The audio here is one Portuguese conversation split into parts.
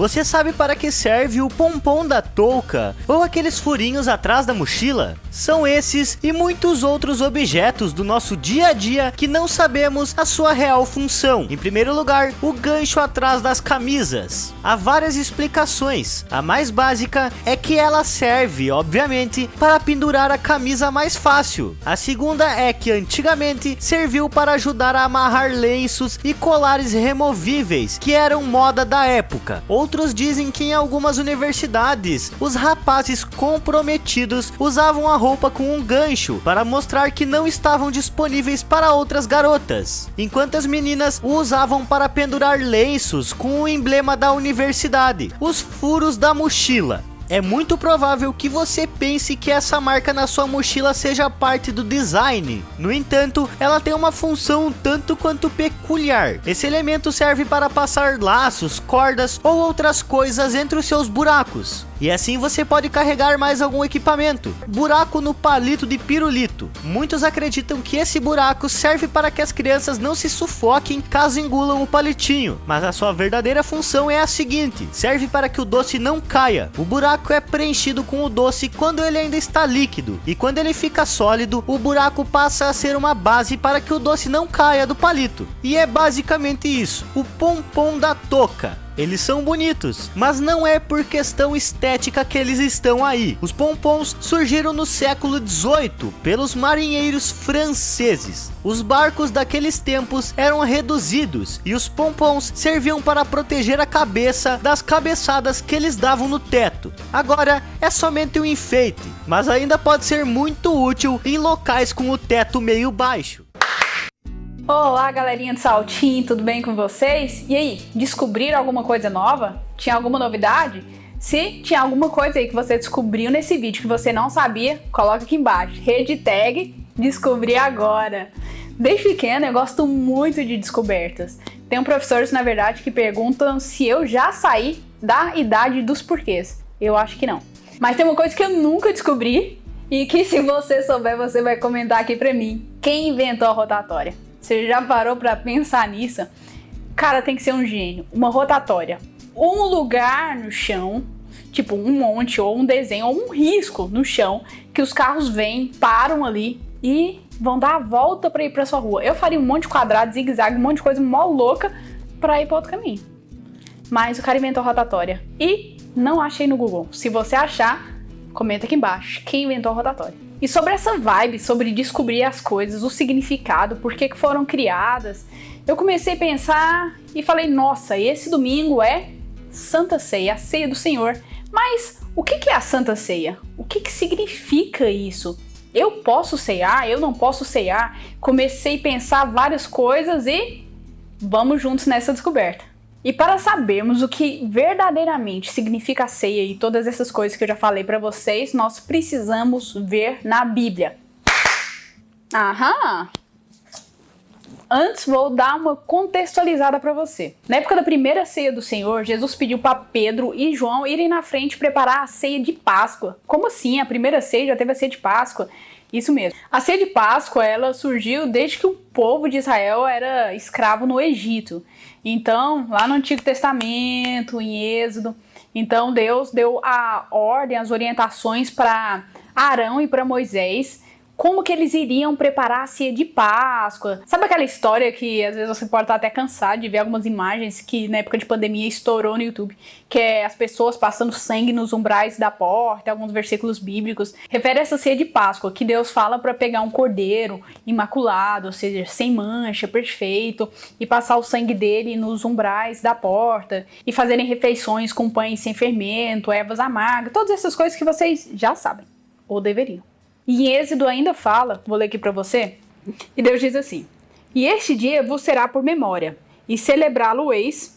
Você sabe para que serve o pompom da touca ou aqueles furinhos atrás da mochila? São esses e muitos outros objetos do nosso dia a dia que não sabemos a sua real função. Em primeiro lugar, o gancho atrás das camisas. Há várias explicações. A mais básica é que ela serve, obviamente, para pendurar a camisa mais fácil. A segunda é que antigamente serviu para ajudar a amarrar lenços e colares removíveis, que eram moda da época. Outros dizem que em algumas universidades, os rapazes comprometidos usavam a roupa com um gancho para mostrar que não estavam disponíveis para outras garotas, enquanto as meninas o usavam para pendurar lenços com o emblema da universidade, os furos da mochila. É muito provável que você pense que essa marca na sua mochila seja parte do design. No entanto, ela tem uma função um tanto quanto peculiar. Esse elemento serve para passar laços, cordas ou outras coisas entre os seus buracos. E assim você pode carregar mais algum equipamento. Buraco no palito de pirulito. Muitos acreditam que esse buraco serve para que as crianças não se sufoquem caso engulam o palitinho. Mas a sua verdadeira função é a seguinte: serve para que o doce não caia. O buraco é preenchido com o doce quando ele ainda está líquido. E quando ele fica sólido, o buraco passa a ser uma base para que o doce não caia do palito. E é basicamente isso. O pompom da touca. Eles são bonitos, mas não é por questão estética que eles estão aí. Os pompons surgiram no século XVIII pelos marinheiros franceses. Os barcos daqueles tempos eram reduzidos e os pompons serviam para proteger a cabeça das cabeçadas que eles davam no teto. Agora é somente um enfeite, mas ainda pode ser muito útil em locais com o teto meio baixo. Olá, galerinha do Saltinho, tudo bem com vocês? E aí, descobriram alguma coisa nova? Tinha alguma novidade? Se tinha alguma coisa aí que você descobriu nesse vídeo que você não sabia, coloca aqui embaixo. Hashtag descobri agora. Desde pequena eu gosto muito de descobertas. Tenho professores, na verdade, que perguntam se eu já saí da idade dos porquês. Eu acho que não. Mas tem uma coisa que eu nunca descobri e que, se você souber, você vai comentar aqui pra mim. Quem inventou a rotatória? Você já parou pra pensar nisso? Cara, tem que ser um gênio. Uma rotatória. Um lugar no chão, tipo um monte ou um desenho ou um risco no chão, que os carros vêm, param ali e vão dar a volta pra ir pra sua rua. Eu faria um monte de quadrado, zigue-zague, um monte de coisa mó louca pra ir pra outro caminho. Mas o cara inventou a rotatória. E não achei no Google. Se você achar, comenta aqui embaixo. Quem inventou a rotatória? E sobre essa vibe, sobre descobrir as coisas, o significado, por que foram criadas, eu comecei a pensar e falei, nossa, esse domingo é Santa Ceia, a Ceia do Senhor. Mas o que é a Santa Ceia? O que significa isso? Eu posso ceiar? Eu não posso ceiar? Comecei a pensar várias coisas e vamos juntos nessa descoberta. E para sabermos o que verdadeiramente significa a ceia e todas essas coisas que eu já falei para vocês, nós precisamos ver na Bíblia. Aham! Antes, vou dar uma contextualizada para você. Na época da primeira ceia do Senhor, Jesus pediu para Pedro e João irem na frente preparar a ceia de Páscoa. Como assim? A primeira ceia já teve a ceia de Páscoa? Isso mesmo. A ceia de Páscoa, ela surgiu desde que o povo de Israel era escravo no Egito. Então, lá no Antigo Testamento, em Êxodo, então Deus deu a ordem, as orientações para Arão e para Moisés, como que eles iriam preparar a ceia de Páscoa. Sabe aquela história que às vezes você pode estar até cansado de ver algumas imagens que na época de pandemia estourou no YouTube, que é as pessoas passando sangue nos umbrais da porta, alguns versículos bíblicos. Refere a essa ceia de Páscoa, que Deus fala para pegar um cordeiro imaculado, ou seja, sem mancha, perfeito, e passar o sangue dele nos umbrais da porta, e fazerem refeições com pães sem fermento, ervas amargas, todas essas coisas que vocês já sabem, ou deveriam. E em Êxodo ainda fala, vou ler aqui para você, e Deus diz assim: e este dia vos será por memória, e celebrá-lo-eis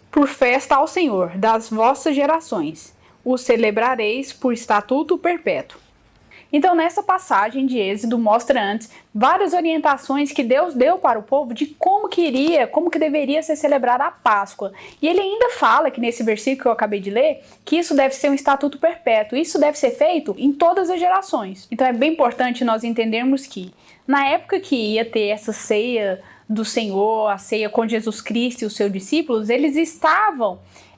por festa ao Senhor das vossas gerações, o celebrareis por estatuto perpétuo. Então, nessa passagem de Êxodo mostra antes várias orientações que Deus deu para o povo de como que deveria ser celebrada a Páscoa. E ele ainda fala que nesse versículo que eu acabei de ler, que isso deve ser um estatuto perpétuo, isso deve ser feito em todas as gerações. Então é bem importante nós entendermos que na época que ia ter essa ceia do Senhor, a ceia com Jesus Cristo e os seus discípulos, eles estavam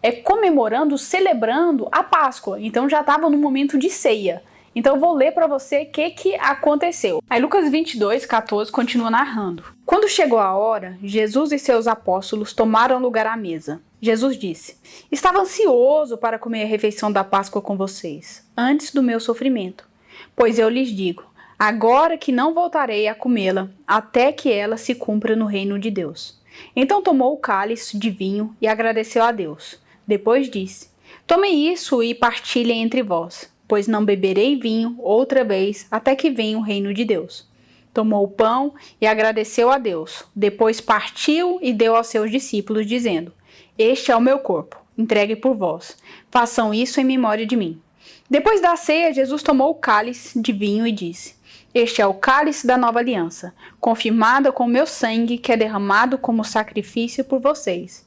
comemorando, celebrando a Páscoa. Então já estava no momento de ceia. Então eu vou ler para você o que aconteceu. Aí Lucas 22:14 continua narrando. Quando chegou a hora, Jesus e seus apóstolos tomaram lugar à mesa. Jesus disse: estava ansioso para comer a refeição da Páscoa com vocês, antes do meu sofrimento. Pois eu lhes digo, agora que não voltarei a comê-la, até que ela se cumpra no reino de Deus. Então tomou o cálice de vinho e agradeceu a Deus. Depois disse: tomem isso e partilhem entre vós, pois não beberei vinho outra vez até que venha o reino de Deus. Tomou o pão e agradeceu a Deus. Depois partiu e deu aos seus discípulos, dizendo: este é o meu corpo, entregue por vós. Façam isso em memória de mim. Depois da ceia, Jesus tomou o cálice de vinho e disse: este é o cálice da nova aliança, confirmada com o meu sangue, que é derramado como sacrifício por vocês.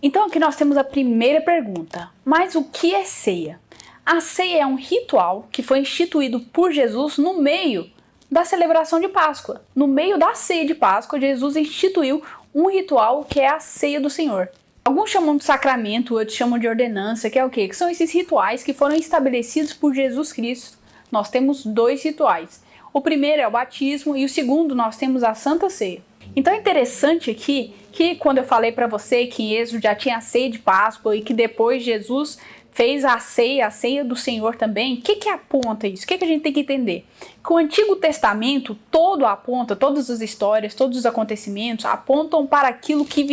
Então aqui nós temos a primeira pergunta. Mas o que é ceia? A ceia é um ritual que foi instituído por Jesus no meio da celebração de Páscoa. No meio da ceia de Páscoa, Jesus instituiu um ritual que é a ceia do Senhor. Alguns chamam de sacramento, outros chamam de ordenança, que é o quê? Que são esses rituais que foram estabelecidos por Jesus Cristo. Nós temos 2 rituais. O primeiro é o batismo e o segundo nós temos a Santa Ceia. Então é interessante aqui que quando eu falei para você que em Êxodo já tinha a ceia de Páscoa e que depois Jesus fez a ceia do Senhor também, o que aponta isso? O que a gente tem que entender? Que o Antigo Testamento todo aponta, todas as histórias, todos os acontecimentos apontam para aquilo que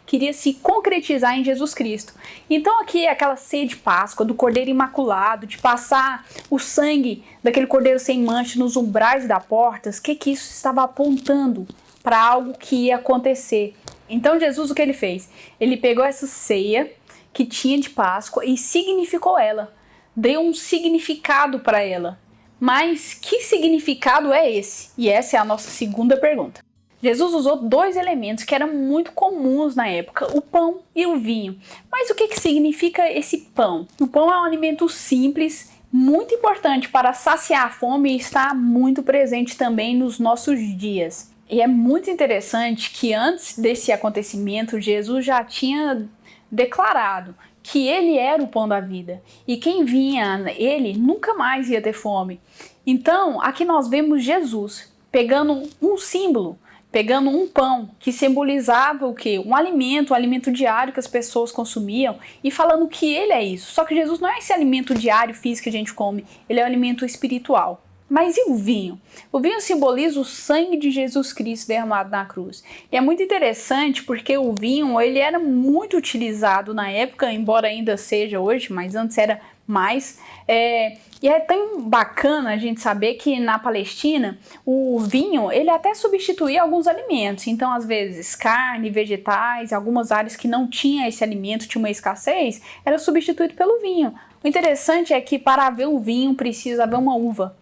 queria se concretizar em Jesus Cristo. Então aqui aquela ceia de Páscoa, do Cordeiro Imaculado, de passar o sangue daquele Cordeiro sem mancha nos umbrais da porta, o que isso estava apontando para algo que ia acontecer? Então Jesus, o que ele fez? Ele pegou essa ceia que tinha de Páscoa e significou ela, deu um significado para ela. Mas que significado é esse? E essa é a nossa segunda pergunta. Jesus usou 2 elementos que eram muito comuns na época, o pão e o vinho. Mas o que significa esse pão? O pão é um alimento simples, muito importante para saciar a fome e está muito presente também nos nossos dias. E é muito interessante que antes desse acontecimento, Jesus já tinha declarado que ele era o pão da vida e quem vinha ele nunca mais ia ter fome. Então aqui nós vemos Jesus pegando um símbolo, pegando um pão que simbolizava o quê? Um alimento diário que as pessoas consumiam e falando que ele é isso. Só que Jesus não é esse alimento diário físico que a gente come, ele é um alimento espiritual. Mas e o vinho? O vinho simboliza o sangue de Jesus Cristo derramado na cruz. E é muito interessante porque o vinho ele era muito utilizado na época, embora ainda seja hoje, mas antes era mais. E é tão bacana a gente saber que na Palestina o vinho ele até substituía alguns alimentos. Então, às vezes, carne, vegetais, algumas áreas que não tinha esse alimento, tinha uma escassez, era substituído pelo vinho. O interessante é que para haver um vinho precisa haver uma uva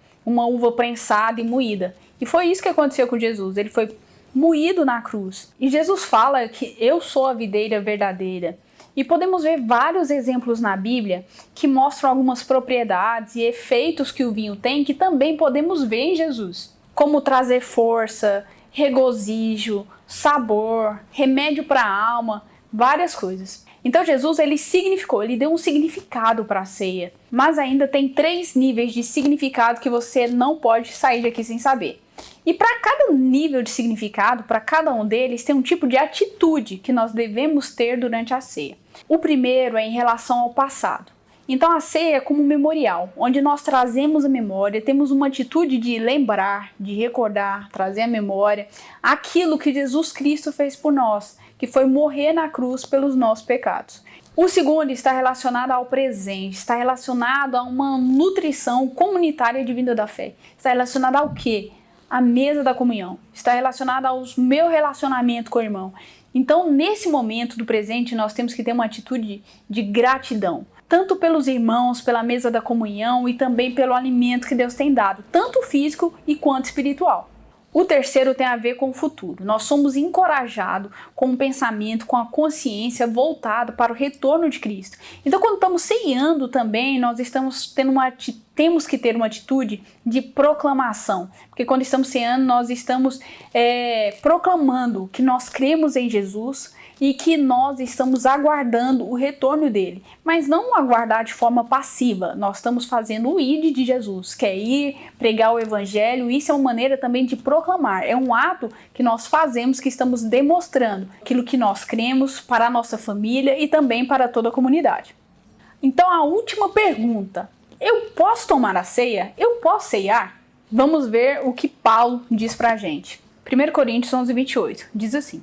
prensada e moída. E foi isso que aconteceu com Jesus. Ele foi moído na cruz. E Jesus fala que eu sou a videira verdadeira. E podemos ver vários exemplos na Bíblia que mostram algumas propriedades e efeitos que o vinho tem que também podemos ver em Jesus. Como trazer força, regozijo, sabor, remédio para a alma, várias coisas. Então Jesus ele deu um significado para a ceia, mas ainda tem 3 níveis de significado que você não pode sair daqui sem saber. E para cada nível de significado, para cada um deles, tem um tipo de atitude que nós devemos ter durante a ceia. O primeiro é em relação ao passado. Então a ceia é como um memorial, onde nós trazemos a memória, temos uma atitude de lembrar, de recordar, trazer à memória aquilo que Jesus Cristo fez por nós, que foi morrer na cruz pelos nossos pecados. O segundo está relacionado ao presente, está relacionado a uma nutrição comunitária de vida da fé. Está relacionado ao quê? A mesa da comunhão. Está relacionado ao meu relacionamento com o irmão. Então, nesse momento do presente, nós temos que ter uma atitude de gratidão. Tanto pelos irmãos, pela mesa da comunhão e também pelo alimento que Deus tem dado, tanto físico e quanto espiritual. O terceiro tem a ver com o futuro. Nós somos encorajados com um pensamento, com a consciência voltada para o retorno de Cristo. Então, quando estamos ceando também, nós temos que ter uma atitude de proclamação. Porque quando estamos ceando, nós estamos proclamando que nós cremos em Jesus, e que nós estamos aguardando o retorno dele, mas não aguardar de forma passiva. Nós estamos fazendo o ID de Jesus, que é ir, pregar o evangelho. Isso é uma maneira também de proclamar, é um ato que nós fazemos, que estamos demonstrando aquilo que nós cremos para a nossa família e também para toda a comunidade. Então a última pergunta: eu posso tomar a ceia? Eu posso ceiar? Vamos ver o que Paulo diz pra gente. 1 Coríntios 11:28 diz assim: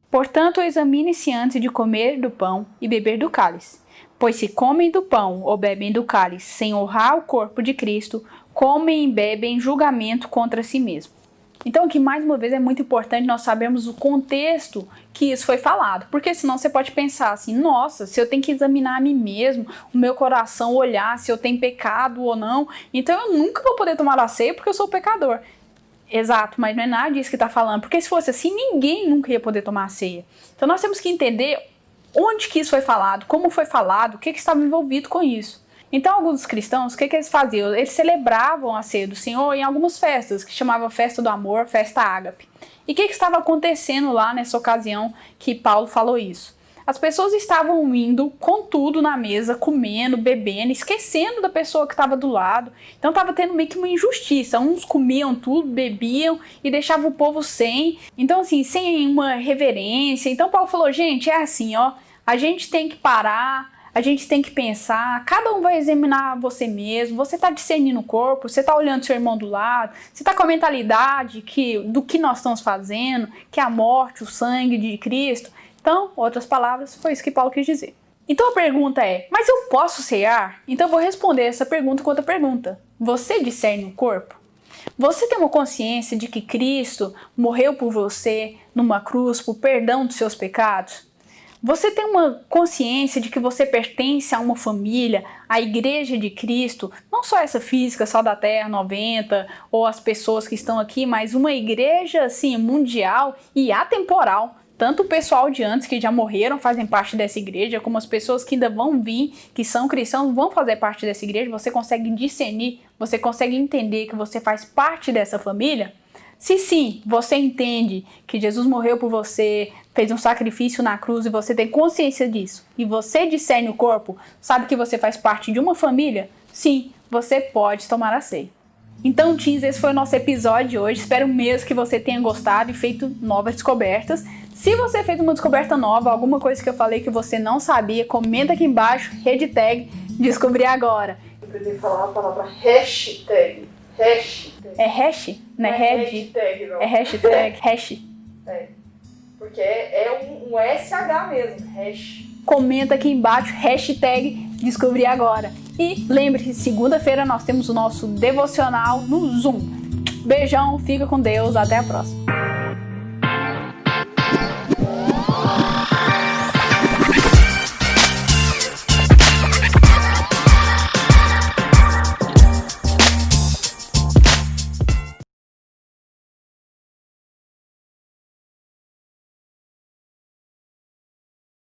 portanto, examine-se antes de comer do pão e beber do cálice. Pois se comem do pão ou bebem do cálice sem honrar o corpo de Cristo, comem e bebem julgamento contra si mesmo. Então aqui mais uma vez é muito importante nós sabermos o contexto que isso foi falado, porque senão você pode pensar assim: nossa, se eu tenho que examinar a mim mesmo, o meu coração, olhar se eu tenho pecado ou não, então eu nunca vou poder tomar a ceia porque eu sou pecador. Exato, mas não é nada disso que está falando, porque se fosse assim, ninguém nunca ia poder tomar a ceia. Então nós temos que entender onde que isso foi falado, como foi falado, o que estava envolvido com isso. Então alguns cristãos, o que eles faziam? Eles celebravam a ceia do Senhor em algumas festas, que chamavam Festa do Amor, Festa Ágape. E o que estava acontecendo lá nessa ocasião que Paulo falou isso? As pessoas estavam indo com tudo na mesa, comendo, bebendo, esquecendo da pessoa que estava do lado. Então estava tendo meio que uma injustiça. Uns comiam tudo, bebiam e deixavam o povo sem. Então assim, sem uma reverência. Então Paulo falou: gente, é assim, ó, a gente tem que parar, a gente tem que pensar, cada um vai examinar você mesmo, você está discernindo o corpo, você está olhando seu irmão do lado, você está com a mentalidade do que nós estamos fazendo, que é a morte, o sangue de Cristo. Então, outras palavras, foi isso que Paulo quis dizer. Então a pergunta é: mas eu posso cear? Então eu vou responder essa pergunta com outra pergunta. Você discerne o corpo? Você tem uma consciência de que Cristo morreu por você numa cruz por perdão dos seus pecados? Você tem uma consciência de que você pertence a uma família, à Igreja de Cristo, não só essa física, só da Terra 90, ou as pessoas que estão aqui, mas uma igreja assim, mundial e atemporal. Tanto o pessoal de antes que já morreram fazem parte dessa igreja, como as pessoas que ainda vão vir, que são cristãos, vão fazer parte dessa igreja. Você consegue discernir, você consegue entender que você faz parte dessa família? Se sim, você entende que Jesus morreu por você, fez um sacrifício na cruz e você tem consciência disso, e você discerne o corpo, sabe que você faz parte de uma família, sim, você pode tomar a ceia. Então, teens, esse foi o nosso episódio de hoje. Espero mesmo que você tenha gostado e feito novas descobertas. Se você fez uma descoberta nova, alguma coisa que eu falei que você não sabia, comenta aqui embaixo, hashtag Descobri Agora. Eu preciso falar a palavra hashtag. Hashtag. É hash? Não é hashtag, não. É hashtag, hash. É. Porque é um SH mesmo, hash. Comenta aqui embaixo, hashtag Descobri Agora. E lembre-se, segunda-feira nós temos o nosso devocional no Zoom. Beijão, fica com Deus, até a próxima.